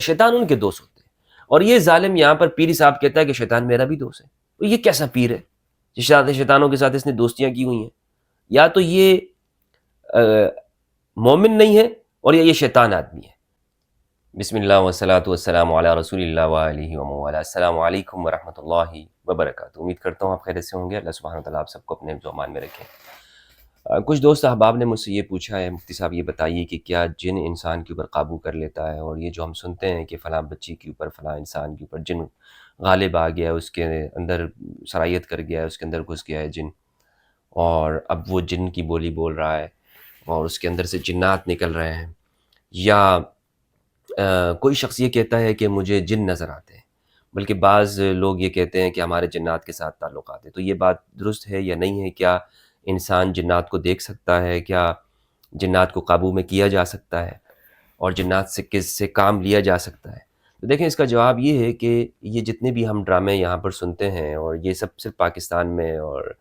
شیطان ان کے دوست ہوتے ہیں۔ اور یہ ظالم یہاں پر پیری صاحب کہتا ہے کہ شیطان میرا بھی دوست ہے۔ تو یہ کیسا پیر ہے جس شیطانوں کے ساتھ اس نے دوستیاں کی ہوئی ہیں؟ یا تو یہ مومن نہیں ہے، اور یا یہ شیطان آدمی ہے۔ بسم اللہ والصلاۃ والسلام علی رسول اللہ وآلہ ومن والہ۔ السلام علیکم ورحمۃ اللہ وبرکاتہ۔ امید کرتا ہوں آپ خیریت سے ہوں گے۔ اللہ سبحانہ وتعالیٰ آپ سب کو اپنے امان میں رکھیں۔ کچھ دوست احباب نے مجھ سے یہ پوچھا ہے، مفتی صاحب یہ بتائیے کہ کیا جن انسان کے اوپر قابو کر لیتا ہے؟ اور یہ جو ہم سنتے ہیں کہ فلاں بچی کے اوپر، فلاں انسان کے اوپر جن غالب آ گیا ہے، اس کے اندر سرایت کر گیا ہے، اس کے اندر گھس گیا ہے جن، اور اب وہ جن کی بولی بول رہا ہے اور اس کے اندر سے جنات نکل رہے ہیں، یا کوئی شخص یہ کہتا ہے کہ مجھے جن نظر آتے ہیں، بلکہ بعض لوگ یہ کہتے ہیں کہ ہمارے جنات کے ساتھ تعلقات ہیں۔ تو یہ بات درست ہے یا نہیں ہے؟ کیا انسان جنات کو دیکھ سکتا ہے؟ کیا جنات کو قابو میں کیا جا سکتا ہے؟ اور جنات سے کس سے کام لیا جا سکتا ہے؟ تو دیکھیں، اس کا جواب یہ ہے کہ یہ جتنے بھی ہم ڈرامے یہاں پر سنتے ہیں، اور یہ سب صرف پاکستان میں اور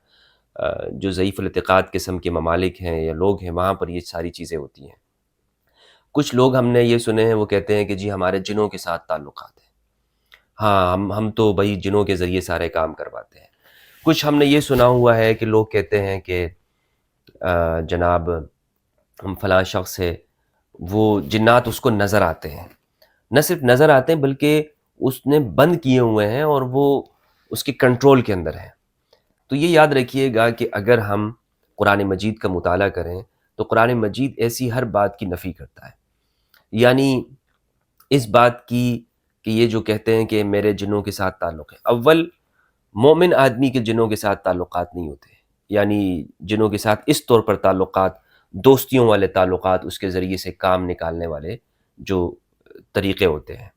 جو ضعیف الاعتقاد قسم کے ممالک ہیں یا لوگ ہیں، وہاں پر یہ ساری چیزیں ہوتی ہیں۔ کچھ لوگ ہم نے یہ سنے ہیں، وہ کہتے ہیں کہ جی ہمارے جنوں کے ساتھ تعلقات ہیں، ہاں ہم تو بھائی جنوں کے ذریعے سارے کام کرواتے ہیں۔ کچھ ہم نے یہ سنا ہوا ہے کہ لوگ کہتے ہیں کہ جناب ہم فلاں شخص ہے، وہ جنات اس کو نظر آتے ہیں، نہ صرف نظر آتے ہیں بلکہ اس نے بند کیے ہوئے ہیں اور وہ اس کے کنٹرول کے اندر ہیں۔ تو یہ یاد رکھیے گا کہ اگر ہم قرآن مجید کا مطالعہ کریں تو قرآن مجید ایسی ہر بات کی نفی کرتا ہے، یعنی اس بات کی کہ یہ جو کہتے ہیں کہ میرے جنوں کے ساتھ تعلق ہے، اول مومن آدمی کے جنوں کے ساتھ تعلقات نہیں ہوتے، یعنی جنوں کے ساتھ اس طور پر تعلقات، دوستیوں والے تعلقات، اس کے ذریعے سے کام نکالنے والے جو طریقے ہوتے ہیں۔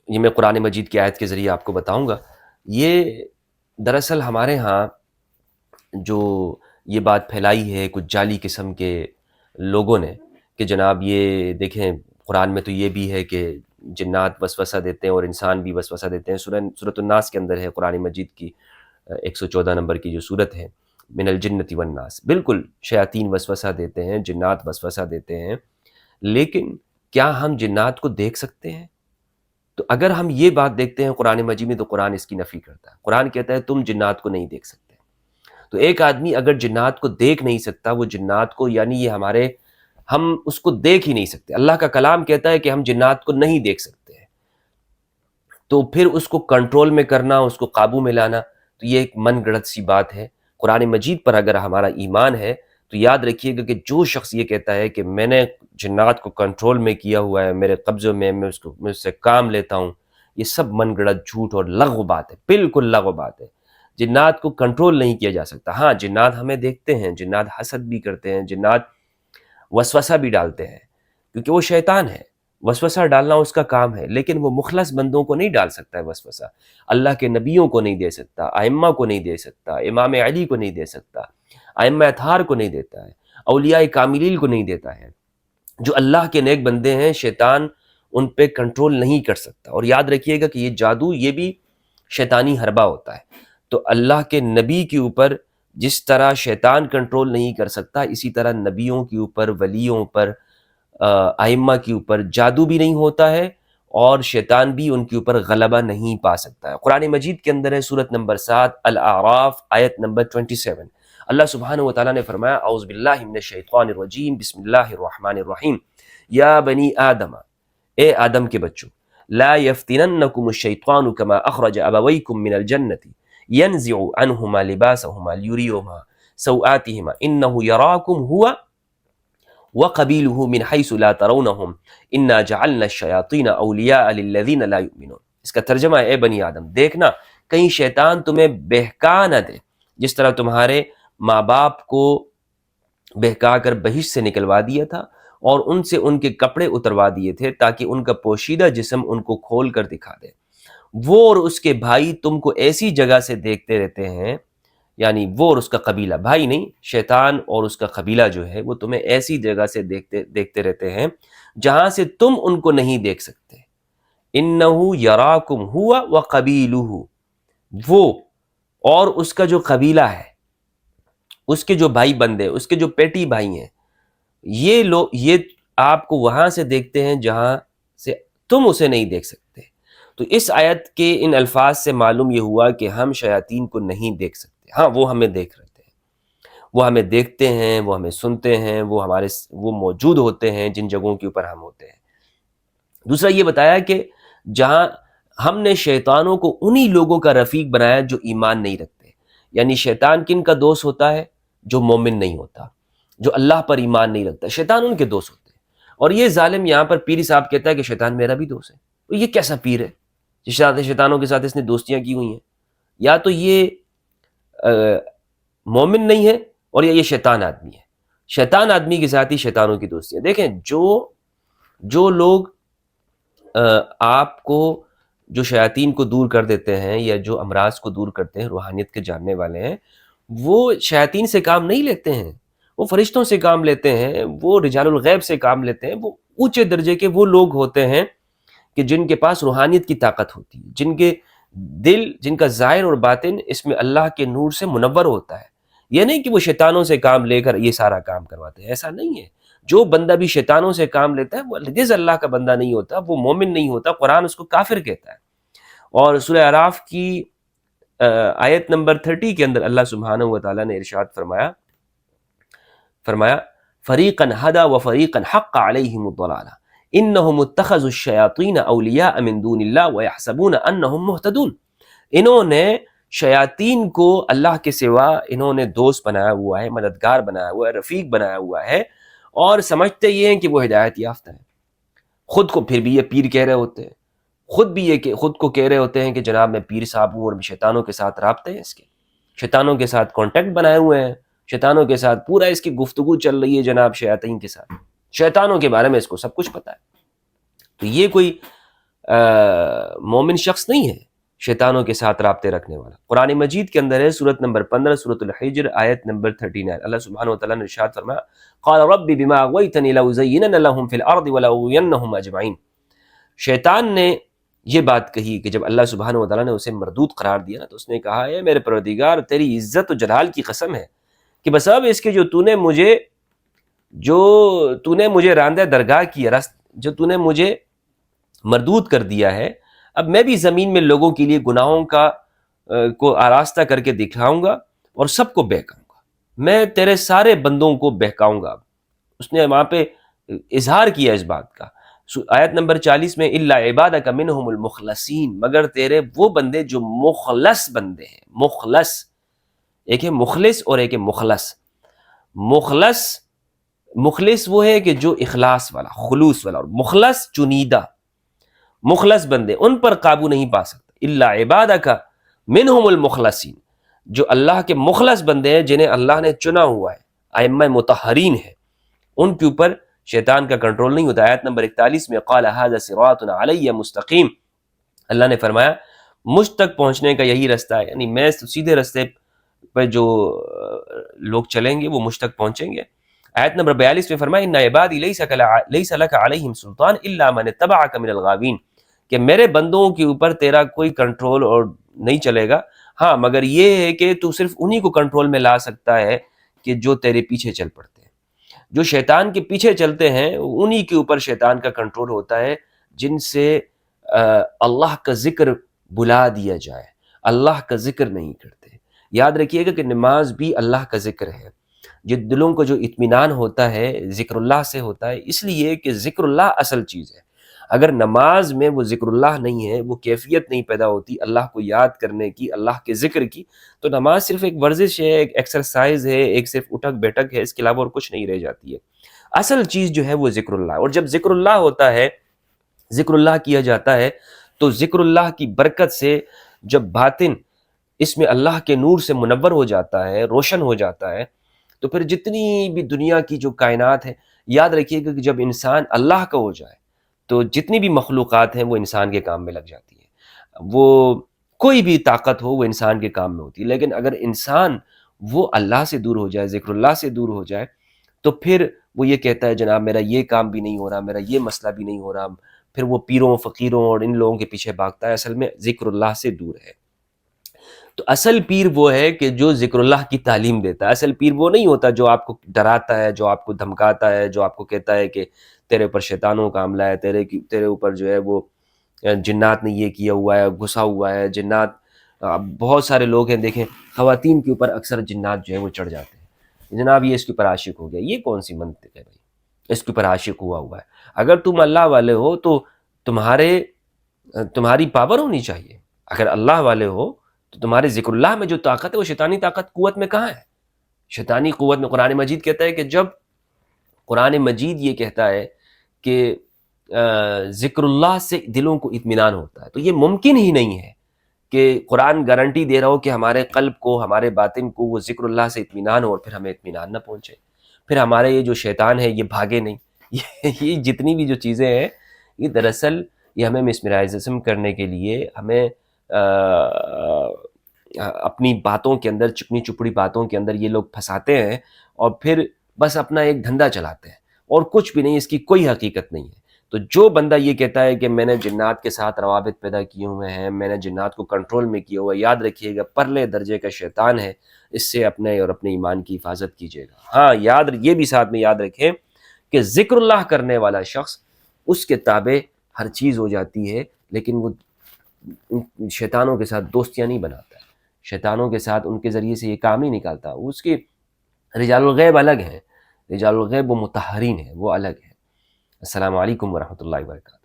یہ میں قرآن مجید کی آیت کے ذریعے آپ کو بتاؤں گا۔ یہ دراصل ہمارے ہاں جو یہ بات پھیلائی ہے کچھ جعلی قسم کے لوگوں نے کہ جناب یہ دیکھیں قرآن میں تو یہ بھی ہے کہ جنات وسوسہ دیتے ہیں اور انسان بھی وسوسہ دیتے ہیں۔ سورۃ الناس کے اندر ہے، قرآن مجید کی 114 نمبر کی جو سورت ہے، من الجنۃ والناس، بالکل شیاطین وسوسہ دیتے ہیں، جنات وسوسہ دیتے ہیں۔ لیکن کیا ہم جنات کو دیکھ سکتے ہیں؟ تو اگر ہم یہ بات دیکھتے ہیں قرآن مجید میں تو قرآن اس کی نفی کرتا ہے۔ قرآن کہتا ہے تم جنات کو نہیں دیکھ سکتے۔ تو ایک آدمی اگر جنات کو دیکھ نہیں سکتا، وہ جنات کو، یعنی یہ ہم اس کو دیکھ ہی نہیں سکتے۔ اللہ کا کلام کہتا ہے کہ ہم جنات کو نہیں دیکھ سکتے ہیں، تو پھر اس کو کنٹرول میں کرنا، اس کو قابو میں لانا، تو یہ ایک من گڑت سی بات ہے۔ قرآن مجید پر اگر ہمارا ایمان ہے تو یاد رکھیے گا کہ جو شخص یہ کہتا ہے کہ میں نے جنات کو کنٹرول میں کیا ہوا ہے، میرے قبضے میں، میں اس سے کام لیتا ہوں، یہ سب من گڑت جھوٹ اور لغو بات ہے، بالکل لغو بات ہے۔ جنات کو کنٹرول نہیں کیا جا سکتا۔ ہاں جنات ہمیں دیکھتے ہیں، جنات حسد بھی کرتے ہیں، جنات وسوسہ بھی ڈالتے ہیں، کیونکہ وہ شیطان ہے، وسوسہ ڈالنا اس کا کام ہے، لیکن وہ مخلص بندوں کو نہیں ڈال سکتا ہے وسوسہ۔ اللہ کے نبیوں کو نہیں دے سکتا، ائمہ کو نہیں دے سکتا، امام علی کو نہیں دے سکتا، ائمہ اطہار کو نہیں دیتا ہے، اولیاء کاملین کو نہیں دیتا ہے۔ جو اللہ کے نیک بندے ہیں، شیطان ان پہ کنٹرول نہیں کر سکتا۔ اور یاد رکھیے گا کہ یہ جادو، یہ بھی شیطانی حربہ ہوتا ہے۔ تو اللہ کے نبی کے اوپر جس طرح شیطان کنٹرول نہیں کر سکتا، اسی طرح نبیوں کے اوپر، ولیوں پر، ائمہ کے اوپر جادو بھی نہیں ہوتا ہے، اور شیطان بھی ان کے اوپر غلبہ نہیں پا سکتا ہے۔ قرآن مجید کے اندر ہے سورۃ نمبر 7 الاعراف آیت نمبر 27، اللہ سبحانہ وتعالیٰ نے فرمایا اعوذ باللہ من الشیطان الرجیم بسم اللہ الرحمن الرحیم، یا بنی آدم، اے آدم کے بچوں، لا یفتننکم الشیطان کما اخرج ابویکم من الجنۃ ینزع عنہما لباسہما لیریہما سوآتہما انہ یراکم ہوا وقبیلہ من حیث لا ترونہم انا جعلنا الشیاطین اولیاء للذین لا یؤمنون۔ اس کا ترجمہ ہے اے بنی آدم، دیکھنا کہیں شیطان تمہیں بہکا نہ دے، جس طرح تمہارے ماں باپ کو بہکا کر بہشت سے نکلوا دیا تھا اور ان سے ان کے کپڑے اتروا دیے تھے تاکہ ان کا پوشیدہ جسم ان کو کھول کر دکھا دے۔ وہ اور اس کے بھائی تم کو ایسی جگہ سے دیکھتے رہتے ہیں، یعنی وہ اور اس کا قبیلہ، بھائی نہیں، شیطان اور اس کا قبیلہ جو ہے وہ تمہیں ایسی جگہ سے دیکھتے رہتے ہیں جہاں سے تم ان کو نہیں دیکھ سکتے۔ انہ یراکم ہوا وقبیلہ، وہ اور اس کا جو قبیلہ ہے، اس کے جو بھائی بندے، اس کے جو پیٹی بھائی ہیں، یہ آپ کو وہاں سے دیکھتے ہیں جہاں تم اسے نہیں دیکھ سکتے۔ تو اس آیت کے ان الفاظ سے معلوم یہ ہوا کہ ہم شیاطین کو نہیں دیکھ سکتے، ہاں وہ ہمیں دیکھ رہتے ہیں، وہ ہمیں دیکھتے ہیں، وہ ہمیں سنتے ہیں، وہ موجود ہوتے ہیں جن جگہوں کے اوپر ہم ہوتے ہیں۔ دوسرا یہ بتایا کہ جہاں ہم نے شیطانوں کو انہی لوگوں کا رفیق بنایا جو ایمان نہیں رکھتے، یعنی شیطان کن کا دوست ہوتا ہے؟ جو مومن نہیں ہوتا، جو اللہ پر ایمان نہیں رکھتا، شیطان ان کے دوست ہوتے ہیں۔ اور یہ ظالم یہاں پر پیری صاحب کہتا ہے کہ شیطان میرا بھی دوست ہے۔ تو یہ کیسا پیر ہے جس شیطانوں کے ساتھ اس نے دوستیاں کی ہوئی ہیں؟ یا تو یہ مومن نہیں ہے، اور یا یہ شیطان آدمی ہے۔ شیطان آدمی کے ساتھ ہی شیطانوں کی دوستیاں۔ دیکھیں جو لوگ آپ کو جو شیاطین کو دور کر دیتے ہیں یا جو امراض کو دور کرتے ہیں، روحانیت کے جاننے والے ہیں، وہ شیاطین سے کام نہیں لیتے ہیں، وہ فرشتوں سے کام لیتے ہیں، وہ رجال الغیب سے کام لیتے ہیں۔ وہ اونچے درجے کے وہ لوگ ہوتے ہیں کہ جن کے پاس روحانیت کی طاقت ہوتی ہے، جن کے دل، جن کا ظاہر اور باطن اس میں اللہ کے نور سے منور ہوتا ہے۔ یہ نہیں کہ وہ شیطانوں سے کام لے کر یہ سارا کام کرواتے ہیں، ایسا نہیں ہے۔ جو بندہ بھی شیطانوں سے کام لیتا ہے وہ ہرگز اللہ کا بندہ نہیں ہوتا، وہ مومن نہیں ہوتا، قرآن اس کو کافر کہتا ہے۔ اور سورہ اعراف کی آیت نمبر 30 کے اندر اللہ سبحانہ و تعالیٰ نے ارشاد فرمایا فریقا ہدی و فریقا حق علیہم الضلالہ انہم اتخذوا الشیاطین اولیاء من دون اللہ ویحسبون انہم مہتدون۔ انہوں نے شیاطین کو اللہ کے سوا انہوں نے دوست بنایا ہوا ہے، مددگار بنایا ہوا ہے، رفیق بنایا ہوا ہے، اور سمجھتے یہ ہیں کہ وہ ہدایت یافتہ ہیں۔ خود کو پھر بھی یہ پیر کہہ رہے ہوتے ہیں، خود کو کہہ رہے ہوتے ہیں کہ جناب میں پیر صاحب ہوں، اور شیطانوں کے ساتھ رابطے ہیں، اس کے شیطانوں کے ساتھ کانٹیکٹ بنائے ہوئے ہیں، شیطانوں کے ساتھ پورا اس کی گفتگو چل رہی ہے جناب شیاطین کے ساتھ، شیطانوں کے بارے میں اس کو سب کچھ پتہ ہے۔ تو یہ کوئی مومن شخص نہیں ہے شیطانوں کے ساتھ رابطے رکھنے والا۔ قرآن مجید کے اندر ہے سورۃ نمبر 15 سورۃ الحجر آیت نمبر 39، اللہ سبحانہ وتعالیٰ نے ارشاد فرمایا قال رب بما اغويتني لأزينن لهم في الارض ولأغوينهم اجمعين۔ شیطان نے یہ بات کہی کہ جب اللہ سبحانہ وتعالیٰ نے اسے مردود قرار دیا نا، تو اس نے کہا اے میرے پروردگار تیری عزت و جلال کی قسم ہے کہ بس اب اس کے جو تو نے مجھے راندہ درگاہ کی جو تو نے مجھے مردود کر دیا ہے، اب میں بھی زمین میں لوگوں کے لیے گناہوں کو آراستہ کر کے دکھاؤں گا اور سب کو بہکاؤں گا، میں تیرے سارے بندوں کو بہکاؤں گا۔ اس نے وہاں پہ اظہار کیا اس بات کا۔ آیت نمبر 40 میں الا عبادک منہم المخلصین، مگر تیرے وہ بندے جو مخلص بندے ہیں۔ مخلص ایک ہے مخلص اور ایک ہے مخلص۔ مخلص وہ ہے کہ جو اخلاص والا، خلوص والا، اور مخلص چنیدہ مخلص بندے، ان پر قابو نہیں پا سکتا۔ الا عبادک منہم المخلصین، جو اللہ کے مخلص بندے ہیں جنہیں اللہ نے چنا ہوا ہے، ائمہ مطہرین ہیں، ان کے اوپر شیطان کا کنٹرول نہیں ہوتا۔ آیت نمبر 41 میں قال ھذا صراط علی مستقیم، اللہ نے فرمایا مجھ تک پہنچنے کا یہی رستہ ہے، یعنی میں سیدھے رستے پہ جو لوگ چلیں گے وہ مجھ تک پہنچیں گے۔ آیت نمبر 42 میں فرمایا ان عبادی لیس لک علیہم سلطان الا من اتبعک من الغاوین، کہ میرے بندوں کے اوپر تیرا کوئی کنٹرول اور نہیں چلے گا، ہاں مگر یہ ہے کہ تو صرف انہی کو کنٹرول میں لا سکتا ہے کہ جو تیرے پیچھے چل پڑتے ہیں۔ جو شیطان کے پیچھے چلتے ہیں انہی کے اوپر شیطان کا کنٹرول ہوتا ہے، جن سے اللہ کا ذکر بلا دیا جائے، اللہ کا ذکر نہیں کرتے۔ یاد رکھیے گا کہ نماز بھی اللہ کا ذکر ہے۔ جن دلوں کو جو اطمینان ہوتا ہے ذکر اللہ سے ہوتا ہے، اس لیے کہ ذکر اللہ اصل چیز ہے۔ اگر نماز میں وہ ذکر اللہ نہیں ہے، وہ کیفیت نہیں پیدا ہوتی اللہ کو یاد کرنے کی، اللہ کے ذکر کی، تو نماز صرف ایک ورزش ہے، ایک ایکسرسائز ہے، ایک صرف اٹھک بیٹھک ہے، اس کے علاوہ اور کچھ نہیں رہ جاتی ہے۔ اصل چیز جو ہے وہ ذکر اللہ، اور جب ذکر اللہ ہوتا ہے، ذکر اللہ کیا جاتا ہے، تو ذکر اللہ کی برکت سے جب باطن اس میں اللہ کے نور سے منور ہو جاتا ہے، روشن ہو جاتا ہے، تو پھر جتنی بھی دنیا کی جو کائنات ہے، یاد رکھیے گا کہ جب انسان اللہ کا ہو جائے تو جتنی بھی مخلوقات ہیں وہ انسان کے کام میں لگ جاتی ہیں، وہ کوئی بھی طاقت ہو وہ انسان کے کام میں ہوتی ہے۔ لیکن اگر انسان وہ اللہ سے دور ہو جائے، ذکر اللہ سے دور ہو جائے، تو پھر وہ یہ کہتا ہے جناب میرا یہ کام بھی نہیں ہو رہا، میرا یہ مسئلہ بھی نہیں ہو رہا، پھر وہ پیروں فقیروں اور ان لوگوں کے پیچھے بھاگتا ہے، اصل میں ذکر اللہ سے دور ہے۔ تو اصل پیر وہ ہے کہ جو ذکر اللہ کی تعلیم دیتا ہے۔ اصل پیر وہ نہیں ہوتا جو آپ کو ڈراتا ہے، جو آپ کو دھمکاتا ہے، جو آپ کو کہتا ہے کہ تیرے اوپر شیطانوں کا حملہ ہے، تیرے اوپر جو ہے وہ جنات نے یہ کیا ہوا ہے، گھسا ہوا ہے جنات. بہت سارے لوگ ہیں دیکھیں، خواتین کے اوپر اکثر جنات جو ہے وہ چڑھ جاتے ہیں، جناب یہ اس کے اوپر عاشق ہو گیا. یہ کون سی منطق ہے بھائی؟ اس کے اوپر عاشق ہوا ہے. اگر تم اللہ والے ہو تو تمہاری پاور ہونی چاہیے. اگر اللہ والے ہو تو تمہارے ذکر اللہ میں جو طاقت ہے وہ شیطانی طاقت قوت میں کہاں ہے؟ شیطانی قوت میں قرآن مجید کہتا ہے کہ جب قرآن مجید یہ کہتا ہے کہ ذکر اللہ سے دلوں کو اطمینان ہوتا ہے، تو یہ ممکن ہی نہیں ہے کہ قرآن گارنٹی دے رہا ہو کہ ہمارے قلب کو، ہمارے باطن کو وہ ذکر اللہ سے اطمینان ہو اور پھر ہمیں اطمینان نہ پہنچے، پھر ہمارے یہ جو شیطان ہے یہ بھاگے نہیں. یہ جتنی بھی جو چیزیں ہیں یہ دراصل یہ ہمیں مسمرائزم کرنے کے لیے، ہمیں اپنی باتوں کے اندر، چکنی چپڑی باتوں کے اندر یہ لوگ پھنساتے ہیں اور پھر بس اپنا ایک دھندا چلاتے ہیں اور کچھ بھی نہیں، اس کی کوئی حقیقت نہیں ہے. تو جو بندہ یہ کہتا ہے کہ میں نے جنات کے ساتھ روابط پیدا کیے ہوئے ہیں، میں نے جنات کو کنٹرول میں کیا ہوا ہے، یاد رکھیے گا پرلے درجے کا شیطان ہے، اس سے اپنے اور اپنے ایمان کی حفاظت کیجیے گا. ہاں یہ بھی ساتھ میں یاد رکھیں کہ ذکر اللہ کرنے والا شخص، اس کے تابع ہر چیز ہو جاتی ہے، لیکن وہ شیطانوں کے ساتھ دوستیاں نہیں بناتا ہے، شیطانوں کے ساتھ ان کے ذریعے سے یہ کام نہیں نکالتا. اس کے رجال الغیب الگ ہیں، رجال الغیب وہ مطہرین ہیں، وہ الگ ہیں. السلام علیکم ورحمۃ اللہ وبرکاتہ.